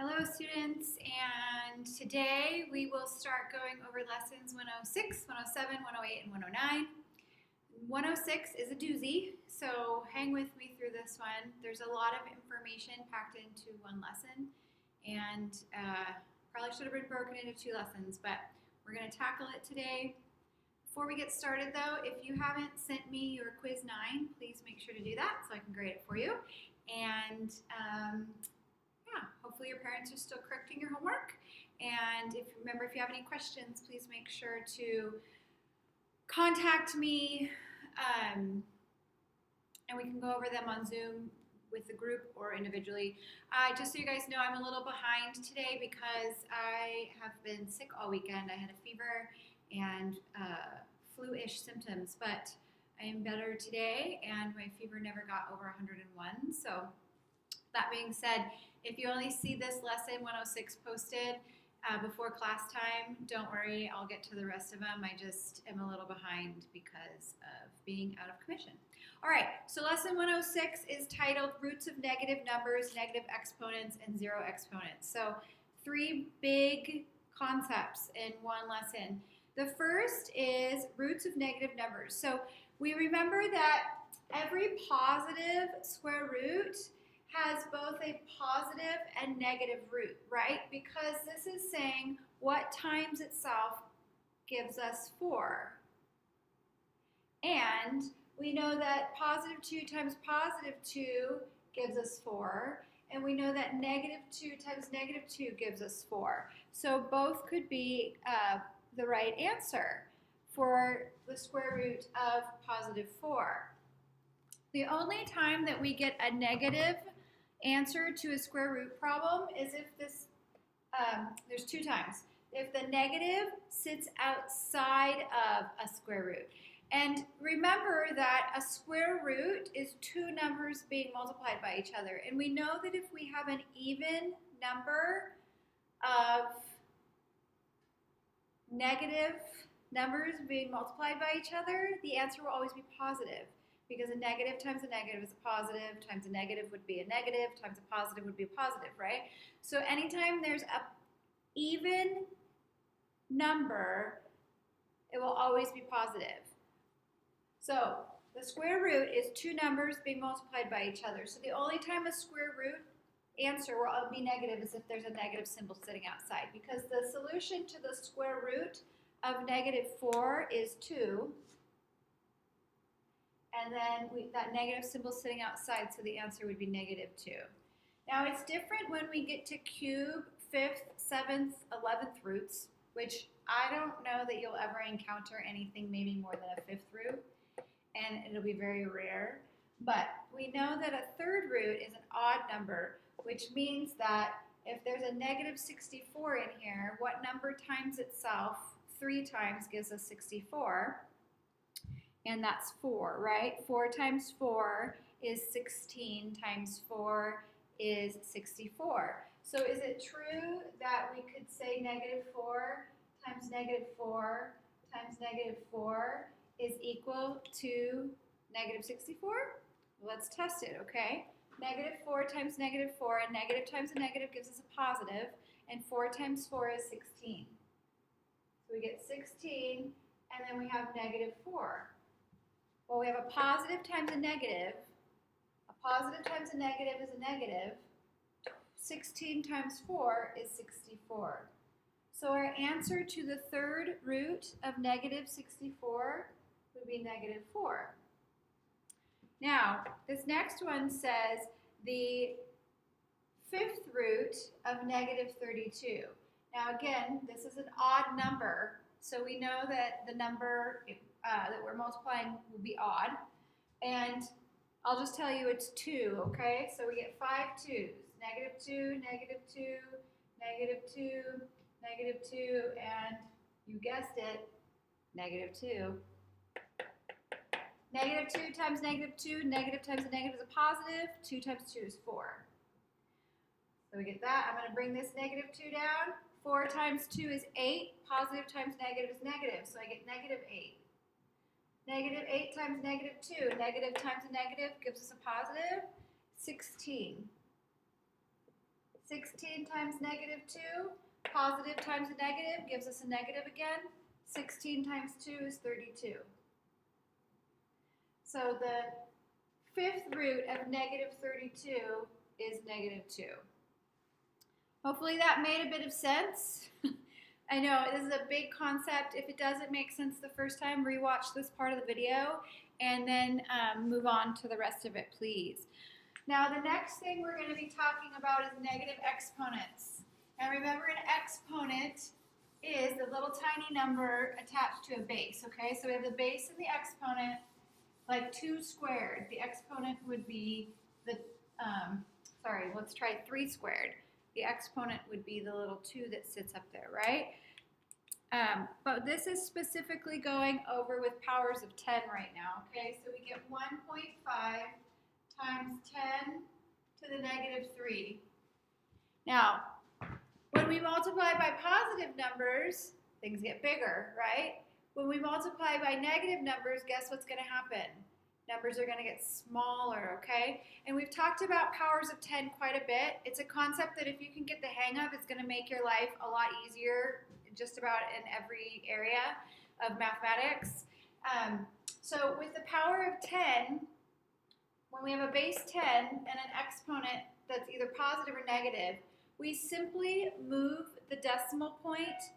Hello students, and today we will start going over lessons 106, 107, 108, and 109. 106 is a doozy, so hang with me through this one. There's a lot of information packed into one lesson, and probably should have been broken into two lessons, but we're going to tackle it today. Before we get started though, if you haven't sent me your quiz 9, please make sure to do that so I can grade it for you. And hopefully your parents are still correcting your homework. And if you have any questions, please make sure to contact me, and we can go over them on Zoom with the group or individually. Just so you guys know, I'm a little behind today because I have been sick all weekend. I had a fever and flu-ish symptoms, but I am better today, and my fever never got over 101. So that being said, if you only see this lesson 106 posted before class time, don't worry, I'll get to the rest of them. I just am a little behind because of being out of commission. All right, so lesson 106 is titled Roots of Negative Numbers, Negative Exponents, and Zero Exponents. So 3 big concepts in one lesson. The first is roots of negative numbers. So we remember that every positive square root has both a positive and negative root, right? Because this is saying what times itself gives us 4. And we know that positive 2 times positive 2 gives us 4. And we know that negative 2 times negative 2 gives us 4. So both could be the right answer for the square root of positive 4. The only time that we get a negative answer to a square root problem is if this, there's 2 times. If the negative sits outside of a square root. And remember that a square root is 2 numbers being multiplied by each other. And we know that if we have an even number of negative numbers being multiplied by each other, the answer will always be positive. Because a negative times a negative is a positive, times a negative would be a negative, times a positive would be a positive, right? So anytime there's an even number, it will always be positive. So the square root is 2 numbers being multiplied by each other. So the only time a square root answer will be negative is if there's a negative symbol sitting outside. Because the solution to the square root of negative 4 is 2. And then that negative symbol sitting outside, so the answer would be negative 2. Now it's different when we get to cube, 5th, 7th, 11th roots, which I don't know that you'll ever encounter anything maybe more than a 5th root, and it'll be very rare. But we know that a 3rd root is an odd number, which means that if there's a negative 64 in here, what number times itself 3 times gives us 64? And that's 4, right? 4 times 4 is 16 times 4 is 64. So is it true that we could say negative 4 times negative 4 times negative 4 is equal to negative 64? Well, let's test it, okay? Negative 4 times negative 4, and negative times a negative gives us a positive, and 4 times 4 is 16. So we get 16, and then we have negative 4. Well, we have a positive times a negative. A positive times a negative is a negative. 16 times 4 is 64. So our answer to the 3rd root of negative 64 would be negative 4. Now, this next one says the 5th root of negative 32. Now again, this is an odd number, so we know that the number that we're multiplying will be odd. And I'll just tell you it's 2, okay? So we get 5 2's. Negative 2, negative 2, negative 2, negative 2, and you guessed it, negative 2. Negative 2 times negative 2, negative times a negative is a positive. 2 times 2 is 4. So we get that. I'm going to bring this negative 2 down. 4 times 2 is 8. Positive times negative is negative, so I get negative 8. Negative 8 times negative 2. Negative times a negative gives us a positive 16. 16 times negative 2, positive times a negative gives us a negative again. 16 times 2 is 32. So the fifth root of negative 32 is negative 2. Hopefully that made a bit of sense. I know this is a big concept. If it doesn't make sense the first time, rewatch this part of the video and then move on to the rest of it, please. Now the next thing we're going to be talking about is negative exponents. And remember, an exponent is a little tiny number attached to a base, okay? So we have the base and the exponent, like 2 squared. The exponent would be the, let's try 3 squared. The exponent would be the little 2 that sits up there, right? But this is specifically going over with powers of 10 right now, okay? So we get 1.5 times 10 to the negative 3. Now, when we multiply by positive numbers, things get bigger, right? When we multiply by negative numbers, guess what's going to happen? Numbers are going to get smaller, okay? And we've talked about powers of 10 quite a bit. It's a concept that if you can get the hang of, it's going to make your life a lot easier just about in every area of mathematics. So with the power of 10, when we have a base 10 and an exponent that's either positive or negative, we simply move the decimal point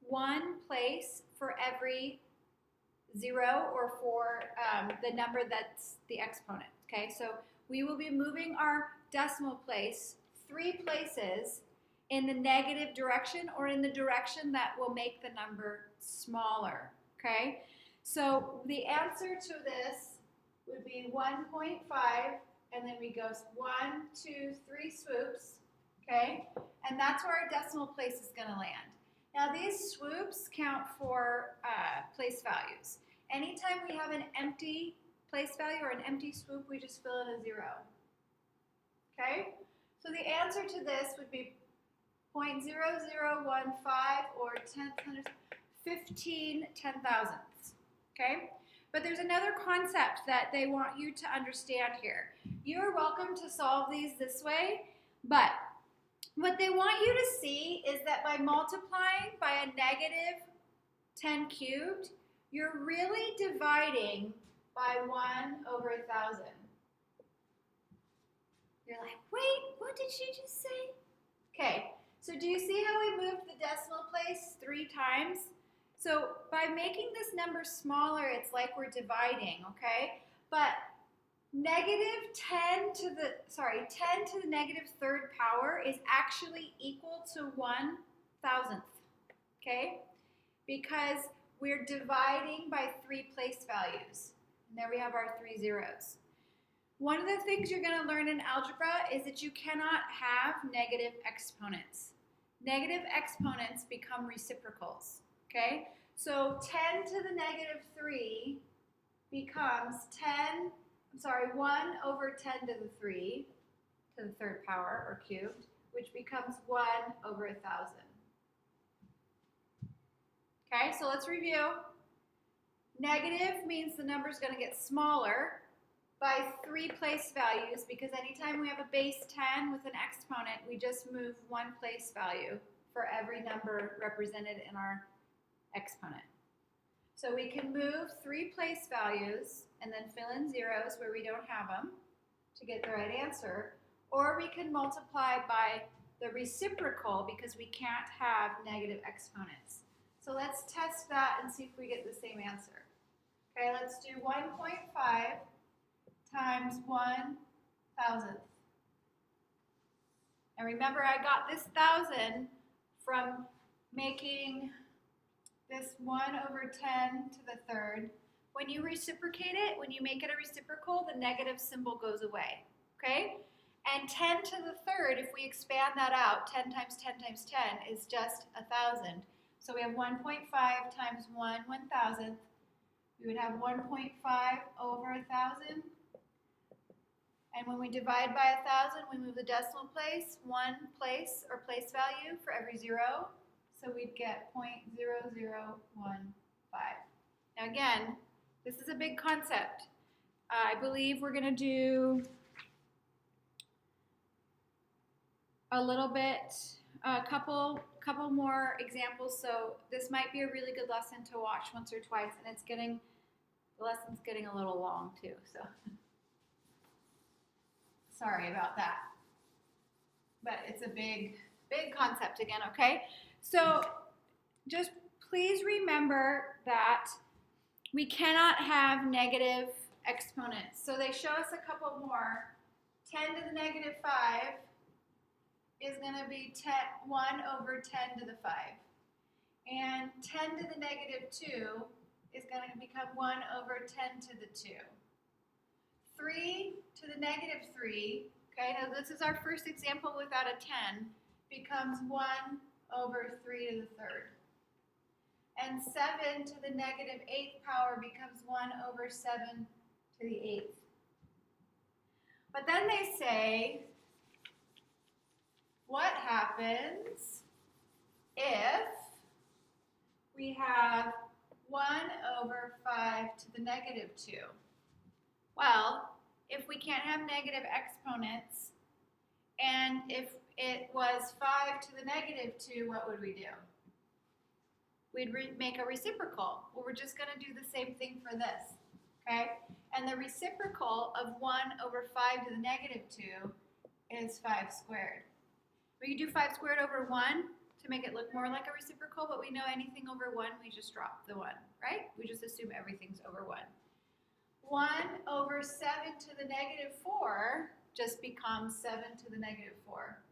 1 place for every 0 or for the number that's the exponent, okay? So we will be moving our decimal place 3 places in the negative direction or in the direction that will make the number smaller, okay? So the answer to this would be 1.5, and then we go 1, 2, 3 swoops, okay? And that's where our decimal place is going to land. Now these swoops count for place values. Anytime we have an empty place value or an empty swoop, we just fill in a 0. Okay? So the answer to this would be 0.0015 or 15 10,000ths. Okay? But there's another concept that they want you to understand here. You are welcome to solve these this way, but what they want you to see is that by multiplying by a negative 10 cubed, you're really dividing by 1 over 1,000. You're like, wait, what did she just say? Okay, so do you see how we moved the decimal place 3 times? So by making this number smaller, it's like we're dividing, okay? But negative 10 to the negative third power is actually equal to 1,000th, okay? Because we're dividing by 3 place values. And there we have our 3 zeros. One of the things you're going to learn in algebra is that you cannot have negative exponents. Negative exponents become reciprocals, okay? So 10 to the negative 3 becomes 1 over 10 to the 3 to the third power, or cubed, which becomes 1 over 1,000. Okay, so let's review. Negative means the number is going to get smaller by 3 place values, because anytime we have a base 10 with an exponent, we just move 1 place value for every number represented in our exponent. So we can move 3 place values and then fill in zeros where we don't have them to get the right answer, or we can multiply by the reciprocal because we can't have negative exponents. So let's test that and see if we get the same answer. Okay, let's do 1.5 times 1,000th. And remember, I got this 1,000 from making this 1 over 10 to the third. When you reciprocate it, when you make it a reciprocal, the negative symbol goes away, okay? And 10 to the third, if we expand that out, 10 times 10 times 10 is just 1,000. So we have 1.5 times 1,000th. We would have 1.5 over 1,000. And when we divide by 1,000, we move the decimal place 1 place or place value for every 0. So we'd get 0.0015. Now again, this is a big concept. I believe we're going to do a little bit, a couple more examples. So this might be a really good lesson to watch once or twice, and the lesson's getting a little long too. So sorry about that, but it's a big concept again. Okay, so just please remember that we cannot have negative exponents. So they show us a couple more. 10 to the negative 5 is going to be 1 over 10 to the 5. And 10 to the negative 2 is going to become 1 over 10 to the 2. 3 to the negative 3, okay, now this is our first example without a 10, becomes 1 over 3 to the 3rd. And 7 to the negative 8th power becomes 1 over 7 to the 8th. But then they say, what happens if we have 1 over 5 to the negative 2? Well, if we can't have negative exponents, and if it was 5 to the negative 2, what would we do? We'd make a reciprocal. Well, we're just going to do the same thing for this, okay? And the reciprocal of 1 over 5 to the negative 2 is 5 squared. We can do 5 squared over 1 to make it look more like a reciprocal, but we know anything over 1, we just drop the 1, right? We just assume everything's over 1. 1 over 7 to the negative 4 just becomes 7 to the negative 4.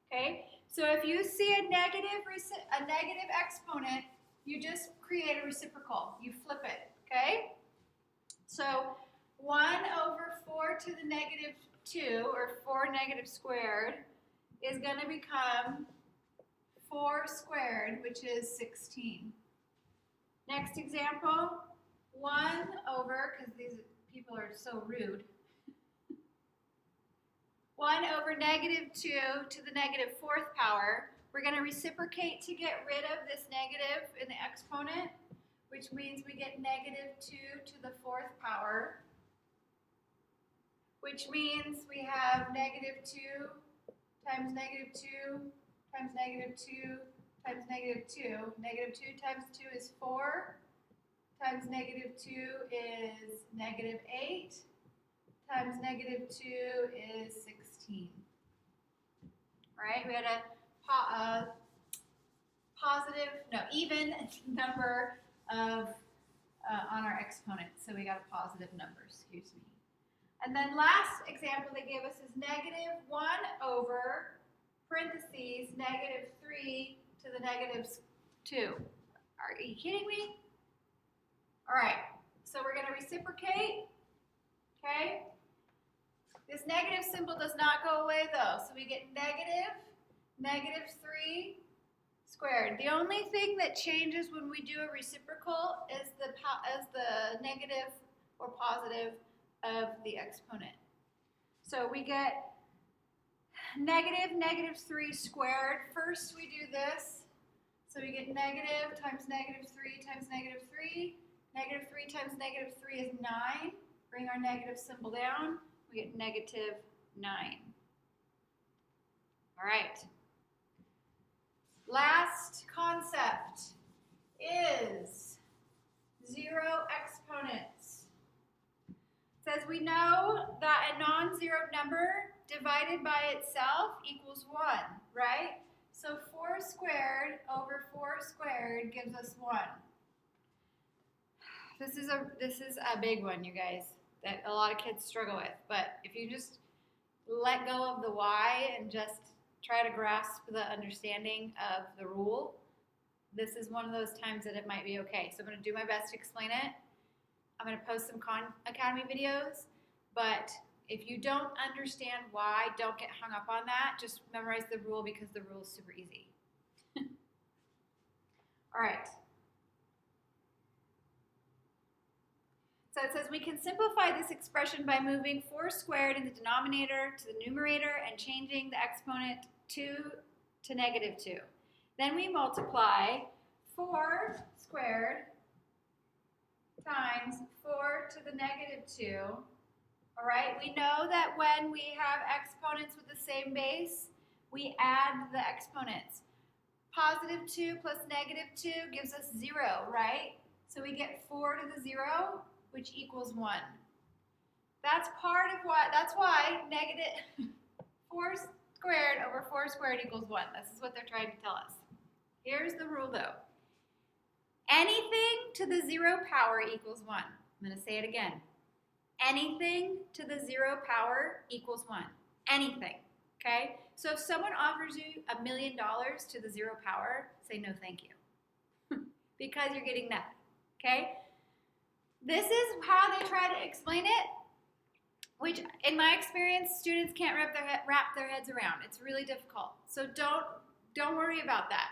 Okay, so if you see a negative exponent, you just create a reciprocal. You flip it, okay? So 1 over 4 to the negative 2, or 4 negative squared, is going to become 4 squared, which is 16. Next example, 1 over, because these people are so rude, 1 over negative 2 to the negative 4th power. We're going to reciprocate to get rid of this negative in the exponent, which means we get negative 2 to the 4th power, which means we have negative 2 times negative 2 times negative 2 times negative 2. Negative 2 times 2 is 4, times negative 2 is negative 8, times negative 2 is 16. All right, we had a even number of on our exponent, so we got a positive number, excuse me. And then last example they gave us is negative 1 over parentheses negative 3 to the negative 2. Are you kidding me? All right, so we're going to reciprocate, okay? This negative symbol does not go away though, so we get negative 3 squared. The only thing that changes when we do a reciprocal is the negative or positive of the exponent. So we get negative 3 squared. First we do this, so we get negative times negative 3 times negative 3. Negative 3 times negative 3 is 9. Bring our negative symbol down. We get negative 9. All right. Last concept is zero exponents. It says we know that a non-zero number divided by itself equals 1, right? So 4 squared over 4 squared gives us 1. This is a big one, you guys, that a lot of kids struggle with. But if you just let go of the why and just try to grasp the understanding of the rule, this is one of those times that it might be okay. So I'm going to do my best to explain it. I'm going to post some Khan Academy videos, but if you don't understand why, don't get hung up on that. Just memorize the rule because the rule is super easy. All right. So it says we can simplify this expression by moving 4 squared in the denominator to the numerator and changing the exponent 2 to negative 2. Then we multiply 4 squared times 4 to the negative 2 All right, we know that when we have exponents with the same base, we add the exponents. Positive 2 plus negative 2 gives us 0, right? So we get 4 to the 0, which equals 1. That's why negative 4 squared over 4 squared equals 1. This is what they're trying to tell us. Here's the rule though. Anything to the 0 power equals 1. I'm going to say it again. Anything to the 0 power equals 1. Anything. Okay? So if someone offers you $1 million to the 0 power, say no thank you. Because you're getting nothing. Okay? This is how they try to explain it, which in my experience, students can't wrap their heads around. It's really difficult. So don't worry about that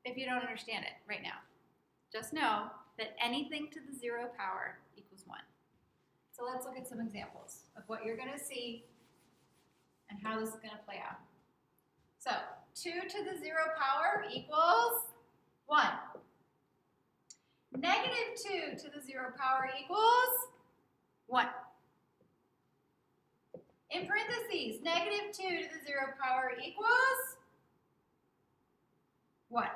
if you don't understand it right now. Just know that anything to the 0 power equals 1. So let's look at some examples of what you're going to see and how this is going to play out. So 2 to the 0 power equals 1. Negative 2 to the 0 power equals 1. In parentheses, negative 2 to the 0 power equals 1.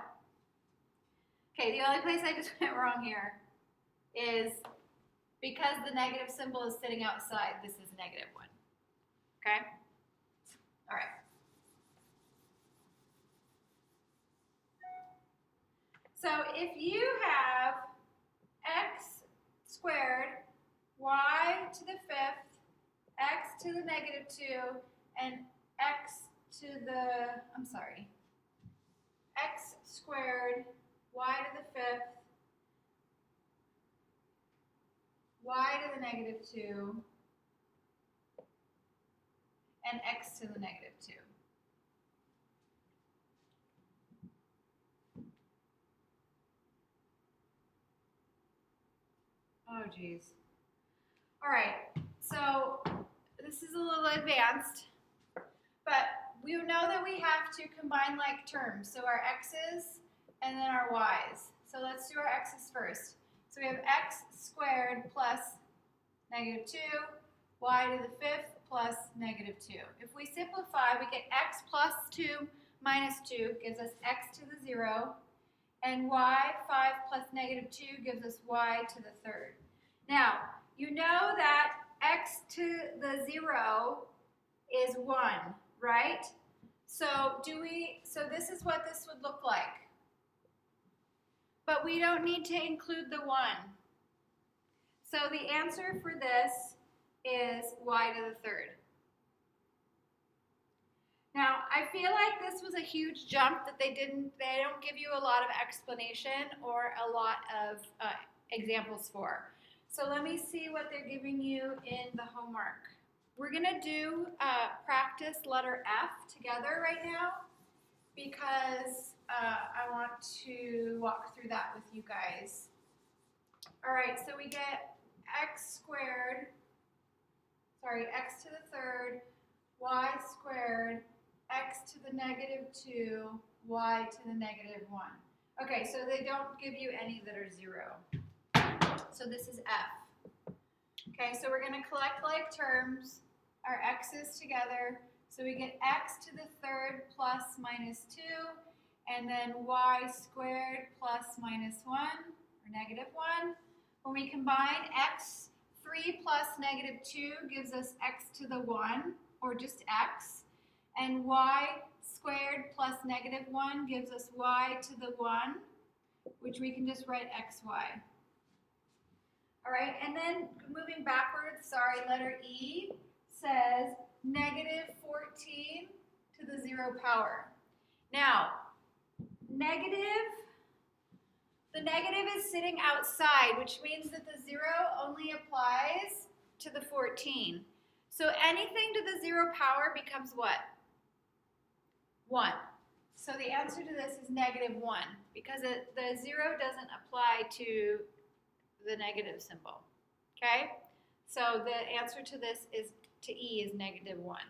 Okay, the only place I just went wrong here is because the negative symbol is sitting outside, this is negative 1. Okay? All right. So if you have x squared, y to the 5th, x to the negative 2, and x squared, y to the 5th, y to the negative 2, and x to the negative 2. Oh, geez. All right, so this is a little advanced, but we know that we have to combine like terms. So our x's and then our y's. So let's do our x's first. So we have x squared plus negative 2, y to the 5th plus negative 2. If we simplify, we get x plus 2 minus 2 gives us x to the 0, and y, 5 plus negative 2 gives us y to the 3rd. Now, you know that x to the 0 is 1, right? So this is what this would look like. But we don't need to include the 1. So the answer for this is y to the 3rd. Now, I feel like this was a huge jump that they don't give you a lot of explanation or a lot of examples for. So let me see what they're giving you in the homework. We're going to do practice letter F together right now because I want to walk through that with you guys. All right, so we get x to the 3rd, y squared, x to the negative 2, y to the negative 1. Okay, so they don't give you any that are 0. So this is F. Okay, so we're going to collect like terms, our x's together. So we get x to the 3rd plus minus 2, and then y squared plus minus 1, or negative 1. When we combine x, 3 plus negative 2 gives us x to the 1, or just x. And y squared plus negative 1 gives us y to the 1, which we can just write xy. All right, and then moving backwards, letter E says negative 14 to the 0 power. Now, the negative is sitting outside, which means that the 0 only applies to the 14. So anything to the 0 power becomes what? 1. So the answer to this is negative 1 because the 0 doesn't apply to the negative symbol. Okay? So the answer to this to E is negative 1.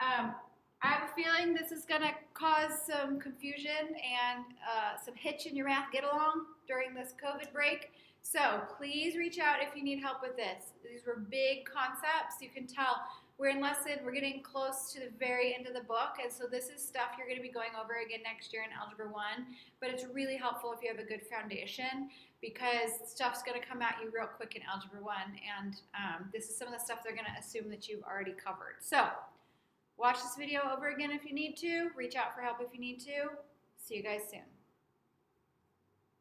I have a feeling this is going to cause some confusion and some hitch in your math get-along during this COVID break. So please reach out if you need help with this. These were big concepts. You can tell we're getting close to the very end of the book, and so this is stuff you're going to be going over again next year in Algebra 1, but it's really helpful if you have a good foundation because stuff's going to come at you real quick in Algebra 1, and this is some of the stuff they're going to assume that you've already covered. So watch this video over again if you need to. Reach out for help if you need to. See you guys soon.